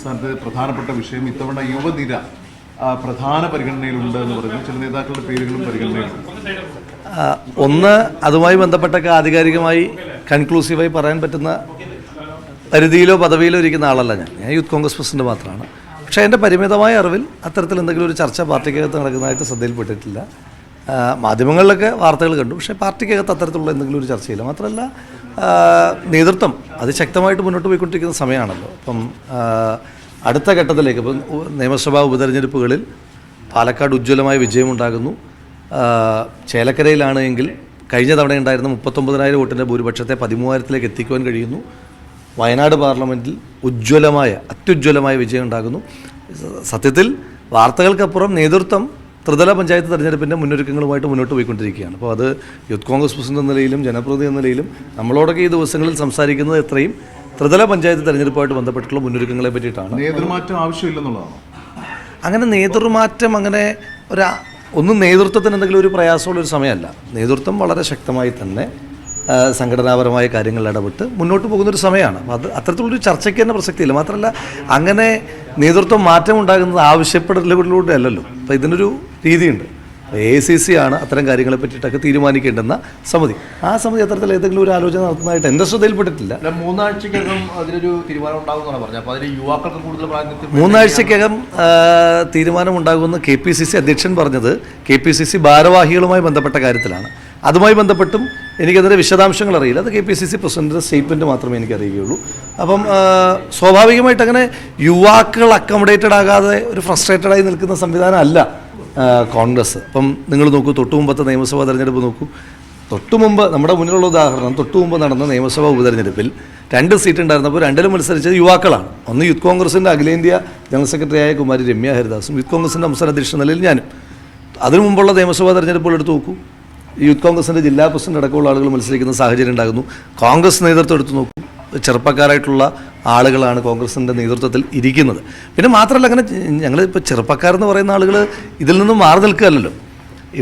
സംസ്ഥാനത്തെ പ്രധാനപ്പെട്ട വിഷയം ഇത്തവണ യുവനിര പ്രധാന പരിഗണനയിലുണ്ട് എന്ന് പറയുന്നു. ചില നേതാക്കളുടെ പേരുകളും പരിഗണനയിലുണ്ട്. ഒന്ന്, അതുമായി ബന്ധപ്പെട്ടൊക്കെ ആധികാരികമായി കൺക്ലൂസീവായി പറയാൻ പറ്റുന്ന പരിധിയിലോ പദവിയിലോ ഇരിക്കുന്ന ആളല്ല ഞാൻ യൂത്ത് കോൺഗ്രസ് പ്രസിഡന്റ് മാത്രമാണ്. പക്ഷേ എൻ്റെ പരിമിതമായ അറിവിൽ അത്തരത്തിൽ എന്തെങ്കിലും ഒരു ചർച്ച പാർട്ടിക്കകത്ത് നടക്കുന്നതായിട്ട് ശ്രദ്ധയിൽപ്പെട്ടിട്ടില്ല. മാധ്യമങ്ങളിലൊക്കെ വാർത്തകൾ കണ്ടു, പക്ഷേ പാർട്ടിക്കകത്ത് അത്തരത്തിലുള്ള എന്തെങ്കിലും ഒരു ചർച്ചയില്ല. മാത്രമല്ല നേതൃത്വം അതിശക്തമായിട്ട് മുന്നോട്ട് പോയിക്കൊണ്ടിരിക്കുന്ന സമയമാണല്ലോ. അപ്പം അടുത്ത ഘട്ടത്തിലേക്ക് ഇപ്പം നിയമസഭാ ഉപതെരഞ്ഞെടുപ്പുകളിൽ പാലക്കാട് ഉജ്ജ്വലമായ വിജയമുണ്ടാകുന്നു. ചേലക്കരയിലാണ് എങ്കിൽ കഴിഞ്ഞ തവണ ഉണ്ടായിരുന്ന 39,000 വോട്ടിൻ്റെ ഭൂരിപക്ഷത്തെ 13,000-ലേക്ക് എത്തിക്കുവാൻ കഴിയുന്നു. വയനാട് പാർലമെൻറ്റിൽ അത്യുജ്വലമായ വിജയം ഉണ്ടാകുന്നു. സത്യത്തിൽ വാർത്തകൾക്കപ്പുറം നേതൃത്വം ത്രിതല പഞ്ചായത്ത് തെരഞ്ഞെടുപ്പിൻ്റെ മുന്നൊരുക്കങ്ങളുമായിട്ട് മുന്നോട്ട് പോയിക്കൊണ്ടിരിക്കുകയാണ്. അപ്പോൾ അത് യൂത്ത് കോൺഗ്രസ് പ്രസിഡന്റ് എന്ന നിലയിലും ജനപ്രതിനിധി എന്ന നിലയിലും നമ്മളോടൊക്കെ ഈ ദിവസങ്ങളിൽ സംസാരിക്കുന്നത് എത്രയും ത്രിതല പഞ്ചായത്ത് തെരഞ്ഞെടുപ്പുമായിട്ട് ബന്ധപ്പെട്ടുള്ള മുന്നൊരുക്കങ്ങളെ പറ്റിയിട്ടാണ്. നേതൃമാറ്റം ആവശ്യമില്ലെന്നുള്ളതാണ്. അങ്ങനെ നേതൃമാറ്റം ഒന്നും നേതൃത്വത്തിന് എന്തെങ്കിലും ഒരു പ്രയാസമുള്ളൊരു സമയമല്ല. നേതൃത്വം വളരെ ശക്തമായി തന്നെ സംഘടനാപരമായ കാര്യങ്ങളിൽ ഇടപെട്ട് മുന്നോട്ട് പോകുന്നൊരു സമയമാണ്. അപ്പോൾ അത്തരത്തിലുള്ളൊരു ചർച്ചയ്ക്ക് തന്നെ പ്രസക്തിയില്ല. മാത്രമല്ല അങ്ങനെ നേതൃത്വം മാറ്റം ഉണ്ടാകുന്നത് ആവശ്യപ്പെടലുകളിലൂടെ അല്ലല്ലോ. അപ്പോൾ ഇതിനൊരു രീതിയുണ്ട്. AICC ആണ് അത്തരം കാര്യങ്ങളെ പറ്റിയിട്ടൊക്കെ തീരുമാനിക്കേണ്ടുന്ന സമിതി. ആ സമിതി അത്തരത്തിൽ ഏതെങ്കിലും ഒരു ആലോചന നടത്തുന്നതായിട്ട് എൻ്റെ ശ്രദ്ധയിൽപ്പെട്ടിട്ടില്ല. 3 ആഴ്ചക്കകം അതിനൊരു തീരുമാനം ഉണ്ടാകുമെന്നാണ് പറഞ്ഞത്. അപ്പോൾ അതിൽ യുവാക്കൾക്ക് കൂടുതൽ പ്രാതിനിധ്യം 3 ആഴ്ചക്കകം തീരുമാനം ഉണ്ടാകുമെന്ന് KPCC അധ്യക്ഷൻ പറഞ്ഞത് KPCC ഭാരവാഹികളുമായി ബന്ധപ്പെട്ട കാര്യത്തിലാണ്. അതുമായി ബന്ധപ്പെട്ടും എനിക്കതിൻ്റെ വിശദാംശങ്ങൾ അറിയില്ല. അത് KPCC പ്രസിഡന്റിൻ്റെ സ്റ്റേറ്റ്മെൻറ്റ് മാത്രമേ എനിക്കറിയുകയുള്ളൂ. അപ്പം സ്വാഭാവികമായിട്ട് അങ്ങനെ യുവാക്കൾ അക്കോമഡേറ്റഡ് ആകാതെ ഒരു ഫ്രസ്ട്രേറ്റഡായി നിൽക്കുന്ന സംവിധാനം അല്ല കോൺഗ്രസ്. അപ്പം നിങ്ങൾ നോക്കൂ, തൊട്ടുമുമ്പത്തെ നിയമസഭാ തെരഞ്ഞെടുപ്പ് നോക്കൂ. തൊട്ടുമുമ്പ് നമ്മുടെ മുന്നിലുള്ള ഉദാഹരണം, തൊട്ടുമുമ്പ് നടന്ന നിയമസഭാ ഉപതെരഞ്ഞെടുപ്പിൽ 2 സീറ്റ് ഉണ്ടായിരുന്നപ്പോൾ 2-ലും മത്സരിച്ചത് യുവാക്കളാണ്. ഒന്ന് യൂത്ത് കോൺഗ്രസിൻ്റെ അഖിലേന്ത്യാ ജനറൽ സെക്രട്ടറിയായ കുമാരി രമ്യ ഹരിദാസും യൂത്ത് കോൺഗ്രസിൻ്റെ സംസ്ഥാന അധ്യക്ഷ നിലയിൽ ഞാനും. അതിനു മുമ്പുള്ള നിയമസഭാ തെരഞ്ഞെടുപ്പുകൾ എടുത്ത് നോക്കൂ, യൂത്ത് കോൺഗ്രസിൻ്റെ ജില്ലാ പ്രസിഡന്റ് അടക്കമുള്ള ആളുകൾ മത്സരിക്കുന്ന സാഹചര്യം ഉണ്ടാകുന്നു. കോൺഗ്രസ് നേതൃത്വം എടുത്തു നോക്കൂ, ചെറുപ്പക്കാരായിട്ടുള്ള ആളുകളാണ് കോൺഗ്രസിൻ്റെ നേതൃത്വത്തിൽ ഇരിക്കുന്നത്. പിന്നെ മാത്രമല്ല, അങ്ങനെ ഞങ്ങളിപ്പോൾ ചെറുപ്പക്കാരെന്ന് പറയുന്ന ആളുകൾ ഇതിൽ നിന്നും മാറി നിൽക്കുകയല്ലല്ലോ.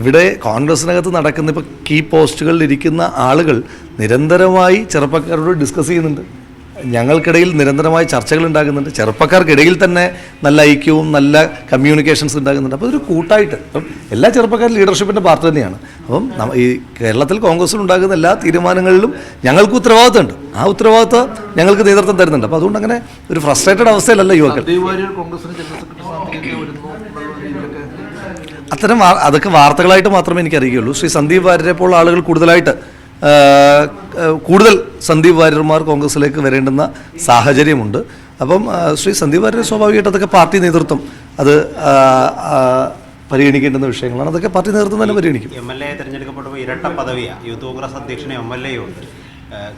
ഇവിടെ കോൺഗ്രസിനകത്ത് നടക്കുന്ന ഇപ്പോൾ കീ പോസ്റ്റുകളിൽ ഇരിക്കുന്ന ആളുകൾ നിരന്തരമായി ചെറുപ്പക്കാരോട് ഡിസ്കസ് ചെയ്യുന്നുണ്ട്. ഞങ്ങൾക്കിടയിൽ നിരന്തരമായ ചർച്ചകൾ ഉണ്ടാകുന്നുണ്ട്. ചെറുപ്പക്കാർക്കിടയിൽ തന്നെ നല്ല ഐക്യവും നല്ല കമ്മ്യൂണിക്കേഷൻസ് ഉണ്ടാകുന്നുണ്ട്. അപ്പോൾ ഇതൊരു കൂട്ടായിട്ട് ഇപ്പം എല്ലാ ചെറുപ്പക്കാരും ലീഡർഷിപ്പിൻ്റെ പാർട്ട് തന്നെയാണ്. അപ്പം ഈ കേരളത്തിൽ കോൺഗ്രസ്സിൽ ഉണ്ടാകുന്ന എല്ലാ തീരുമാനങ്ങളിലും ഞങ്ങൾക്ക് ഉത്തരവാദിത്തമുണ്ട്. ആ ഉത്തരവാദിത്തം ഞങ്ങൾക്ക് നേതൃത്വം തരുന്നുണ്ട്. അപ്പോൾ അതുകൊണ്ട് അങ്ങനെ ഒരു ഫ്രസ്ട്രേറ്റഡ് അവസ്ഥയിലല്ല യുവാക്കൾ. അതൊക്കെ വാർത്തകളായിട്ട് മാത്രമേ എനിക്കറിയുകയുള്ളൂ. ശ്രീ സന്ദീപ് വാര്യരെ പോലുള്ള ആളുകൾ കൂടുതൽ സന്ദീപ് വാര്യർമാർ കോൺഗ്രസിലേക്ക് വരേണ്ടുന്ന സാഹചര്യമുണ്ട്. അപ്പം ശ്രീ സന്ദീപ് വാര്യർ സ്വാഭാവികമായിട്ട് അതൊക്കെ പാർട്ടി നേതൃത്വം അത് പരിഗണിക്കേണ്ടുന്ന വിഷയങ്ങളാണ്. അതൊക്കെ പാർട്ടി നേതൃത്വം തന്നെ പരിഗണിക്കും. MLA തിരഞ്ഞെടുക്കപ്പെടുമ്പോൾ ഇരട്ട പദവിയാണ്. യൂത്ത് കോൺഗ്രസ് അധ്യക്ഷനെ MLA ഉണ്ട്.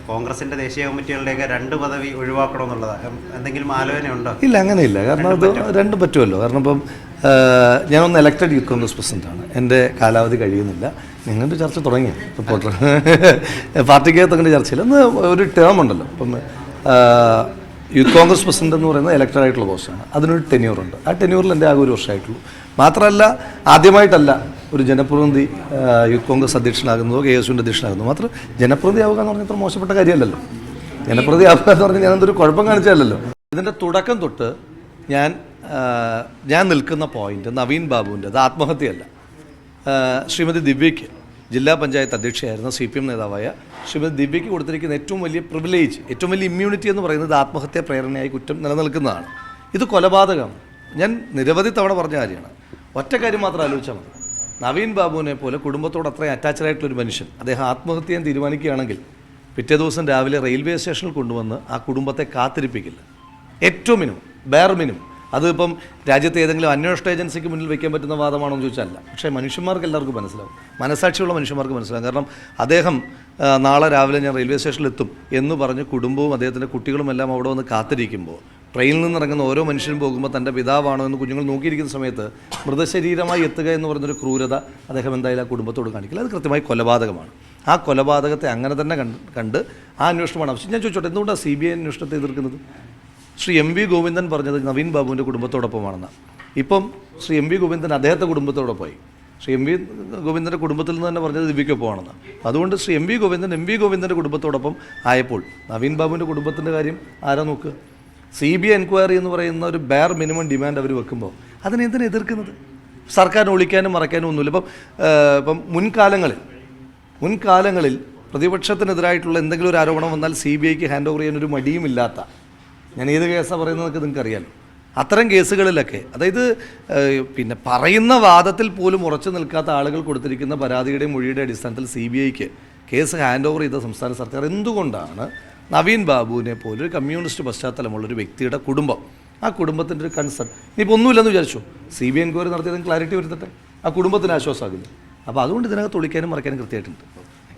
കോൺഗ്രസിൻ്റെ ദേശീയ കമ്മിറ്റികളുടെയൊക്കെ 2 പദവി ഒഴിവാക്കണമെന്നുള്ളത് എന്തെങ്കിലും ആലോചനയുണ്ടോ? ഇല്ല, അങ്ങനെയില്ല. കാരണം അത് രണ്ടും പറ്റുമല്ലോ. കാരണം ഇപ്പം ഞാനൊന്ന് എലക്റ്റഡ് യൂത്ത് കോൺഗ്രസ് പ്രസിഡന്റാണ്. എൻ്റെ കാലാവധി കഴിയുന്നില്ല. നിങ്ങളുടെ ചർച്ച തുടങ്ങി റിപ്പോർട്ടർ പാർട്ടിക്കകത്ത് അങ്ങനെ ചർച്ചയില്ല. ഒന്ന് ഒരു ടേം ഉണ്ടല്ലോ. ഇപ്പം യൂത്ത് കോൺഗ്രസ് പ്രസിഡന്റ് എന്ന് പറയുന്നത് എലക്റ്റഡ് ആയിട്ടുള്ള പോസ്റ്റാണ്. അതിനൊരു ടെന്യൂറുണ്ട്. ആ ടെന്യൂറിൽ എൻ്റെ ആകെ 1 വർഷമായിട്ടുള്ളൂ. മാത്രമല്ല, ആദ്യമായിട്ടല്ല ഒരു ജനപ്രതിനിധി യൂത്ത് കോൺഗ്രസ് അധ്യക്ഷനാകുന്നതോ KSUവിൻ്റെ അധ്യക്ഷനാകുന്നതോ. മാത്രം ജനപ്രതിനിധി ആവുക എന്ന് പറഞ്ഞാൽ അത്ര മോശപ്പെട്ട കാര്യമല്ലല്ലോ. ജനപ്രതിനിധി ആവുക എന്ന് പറഞ്ഞാൽ ഞാനെന്തൊരു കുഴപ്പം കാണിച്ചതല്ലോ. ഇതിൻ്റെ തുടക്കം തൊട്ട് ഞാൻ നിൽക്കുന്ന പോയിന്റ് നവീൻ ബാബുവിൻ്റെ അത് ആത്മഹത്യയല്ല. ശ്രീമതി ദിവ്യയ്ക്ക് ജില്ലാ പഞ്ചായത്ത് അധ്യക്ഷയായിരുന്ന CPM നേതാവായ ശ്രീമതി ദിവ്യയ്ക്ക് കൊടുത്തിരിക്കുന്ന ഏറ്റവും വലിയ പ്രിവിലേജ്, ഏറ്റവും വലിയ ഇമ്മ്യൂണിറ്റി എന്ന് പറയുന്നത് ആത്മഹത്യാ പ്രേരണയായി കുറ്റം നിലനിൽക്കുന്നതാണ്. ഇത് കൊലപാതകമാണ്. ഞാൻ നിരവധി തവണ പറഞ്ഞ കാര്യമാണ്. ഒറ്റ കാര്യം മാത്രം ആലോചിച്ചാൽ മതി. നവീൻ ബാബുവിനെ പോലെ കുടുംബത്തോട് അത്രയും അറ്റാച്ച്ഡ് ആയിട്ടുള്ളൊരു മനുഷ്യൻ അദ്ദേഹം ആത്മഹത്യ ചെയ്യാൻ തീരുമാനിക്കുകയാണെങ്കിൽ പിറ്റേ ദിവസം രാവിലെ റെയിൽവേ സ്റ്റേഷനിൽ കൊണ്ടുവന്ന് ആ കുടുംബത്തെ കാത്തിരിപ്പിക്കില്ല. ഏറ്റവും മിനിമം, ബെയർ മിനിമം. അതിപ്പം രാജ്യത്തെ ഏതെങ്കിലും അന്വേഷണ ഏജൻസിക്ക് മുന്നിൽ വയ്ക്കാൻ പറ്റുന്ന വാദമാണോ എന്ന് ചോദിച്ചാൽ അല്ല. പക്ഷേ മനുഷ്യന്മാർക്ക് എല്ലാവർക്കും മനസ്സിലാവും, മനസാക്ഷിയുള്ള മനുഷ്യന്മാർക്ക് മനസ്സിലാവും. കാരണം അദ്ദേഹം നാളെ രാവിലെ ഞാൻ റെയിൽവേ സ്റ്റേഷനിലെത്തും എന്ന് പറഞ്ഞ് കുടുംബവും അദ്ദേഹത്തിൻ്റെ കുട്ടികളും എല്ലാം അവിടെ വന്ന് കാത്തിരിക്കുമ്പോൾ ട്രെയിനിൽ നിന്നിറങ്ങുന്ന ഓരോ മനുഷ്യനും പോകുമ്പോൾ തൻ്റെ പിതാവാണോ എന്ന് കുഞ്ഞുങ്ങൾ നോക്കിയിരിക്കുന്ന സമയത്ത് മൃതശരീരമായി എത്തുക എന്ന് പറയുന്നൊരു ക്രൂരത അദ്ദേഹം എന്തായാലും ആ കുടുംബത്തോട് കാണിക്കില്ല. അത് കൃത്യമായി കൊലപാതകമാണ്. ആ കൊലപാതകത്തെ അങ്ങനെ തന്നെ കണ്ട് ആ അന്വേഷണമാണ് ആവശ്യം. ഞാൻ ചോദിച്ചോട്ടെ, എന്തുകൊണ്ടാണ് CBI അന്വേഷണത്തെ എതിർക്കുന്നത്? ശ്രീ MV ഗോവിന്ദൻ പറഞ്ഞത് നവീൻ ബാബുവിൻ്റെ കുടുംബത്തോടൊപ്പമാണെന്ന്. ഇപ്പം ശ്രീ MV ഗോവിന്ദൻ അദ്ദേഹത്തെ കുടുംബത്തോടൊപ്പമായി. ശ്രീ MV ഗോവിന്ദൻ്റെ കുടുംബത്തിൽ നിന്ന് തന്നെ പറഞ്ഞത് ദിവ്യക്കൊപ്പമാണെന്ന്. അതുകൊണ്ട് ശ്രീ MV ഗോവിന്ദൻ്റെ കുടുംബത്തോടൊപ്പം ആയപ്പോൾ നവീൻ ബാബുവിൻ്റെ കുടുംബത്തിൻ്റെ കാര്യം ആരാ നോക്കുക? CBI എൻക്വയറി എന്ന് പറയുന്ന ഒരു ബെയർ മിനിമം ഡിമാൻഡ് അവർ വെക്കുമ്പോൾ അതിനെന്തിനാണ് എതിർക്കുന്നത്? സർക്കാരിനെ ഒളിക്കാനും മറയ്ക്കാനും ഒന്നുമില്ല. ഇപ്പം മുൻകാലങ്ങളിൽ പ്രതിപക്ഷത്തിനെതിരായിട്ടുള്ള എന്തെങ്കിലും ഒരു ആരോപണം വന്നാൽ CBIക്ക് ഹാൻഡ് ഓവർ ചെയ്യാൻ ഒരു മടിയുമില്ലാത്ത, ഞാൻ ഏത് കേസാണ് പറയുന്നതൊക്കെ നിങ്ങൾക്ക് അറിയാമല്ലോ, അത്തരം കേസുകളിലൊക്കെ, അതായത് പിന്നെ പറയുന്ന വാദത്തിൽ പോലും ഉറച്ചു നിൽക്കാത്ത ആളുകൾ കൊടുത്തിരിക്കുന്ന പരാതിയുടെയും മൊഴിയുടെ അടിസ്ഥാനത്തിൽ CBIക്ക് കേസ് ഹാൻഡ് ഓവർ ചെയ്ത സംസ്ഥാന സർക്കാർ എന്തുകൊണ്ടാണ് നവീൻ ബാബുവിനെ പോലൊരു കമ്മ്യൂണിസ്റ്റ് പശ്ചാത്തലമുള്ളൊരു വ്യക്തിയുടെ കുടുംബം, ആ കുടുംബത്തിൻ്റെ ഒരു കൺസേൺ, ഇനിയിപ്പോൾ ഒന്നുമില്ലെന്ന് വിചാരിച്ചു, CBI എൻക്വയറി നടത്തിയതും ക്ലാരിറ്റി വരുത്തട്ടെ, ആ കുടുംബത്തിന് ആശ്വാസമാകില്ല. അപ്പോൾ അതുകൊണ്ട് ഇതിനകത്ത് ഒളിക്കാനും മറയ്ക്കാനും കൃത്യമായിട്ടുണ്ട്.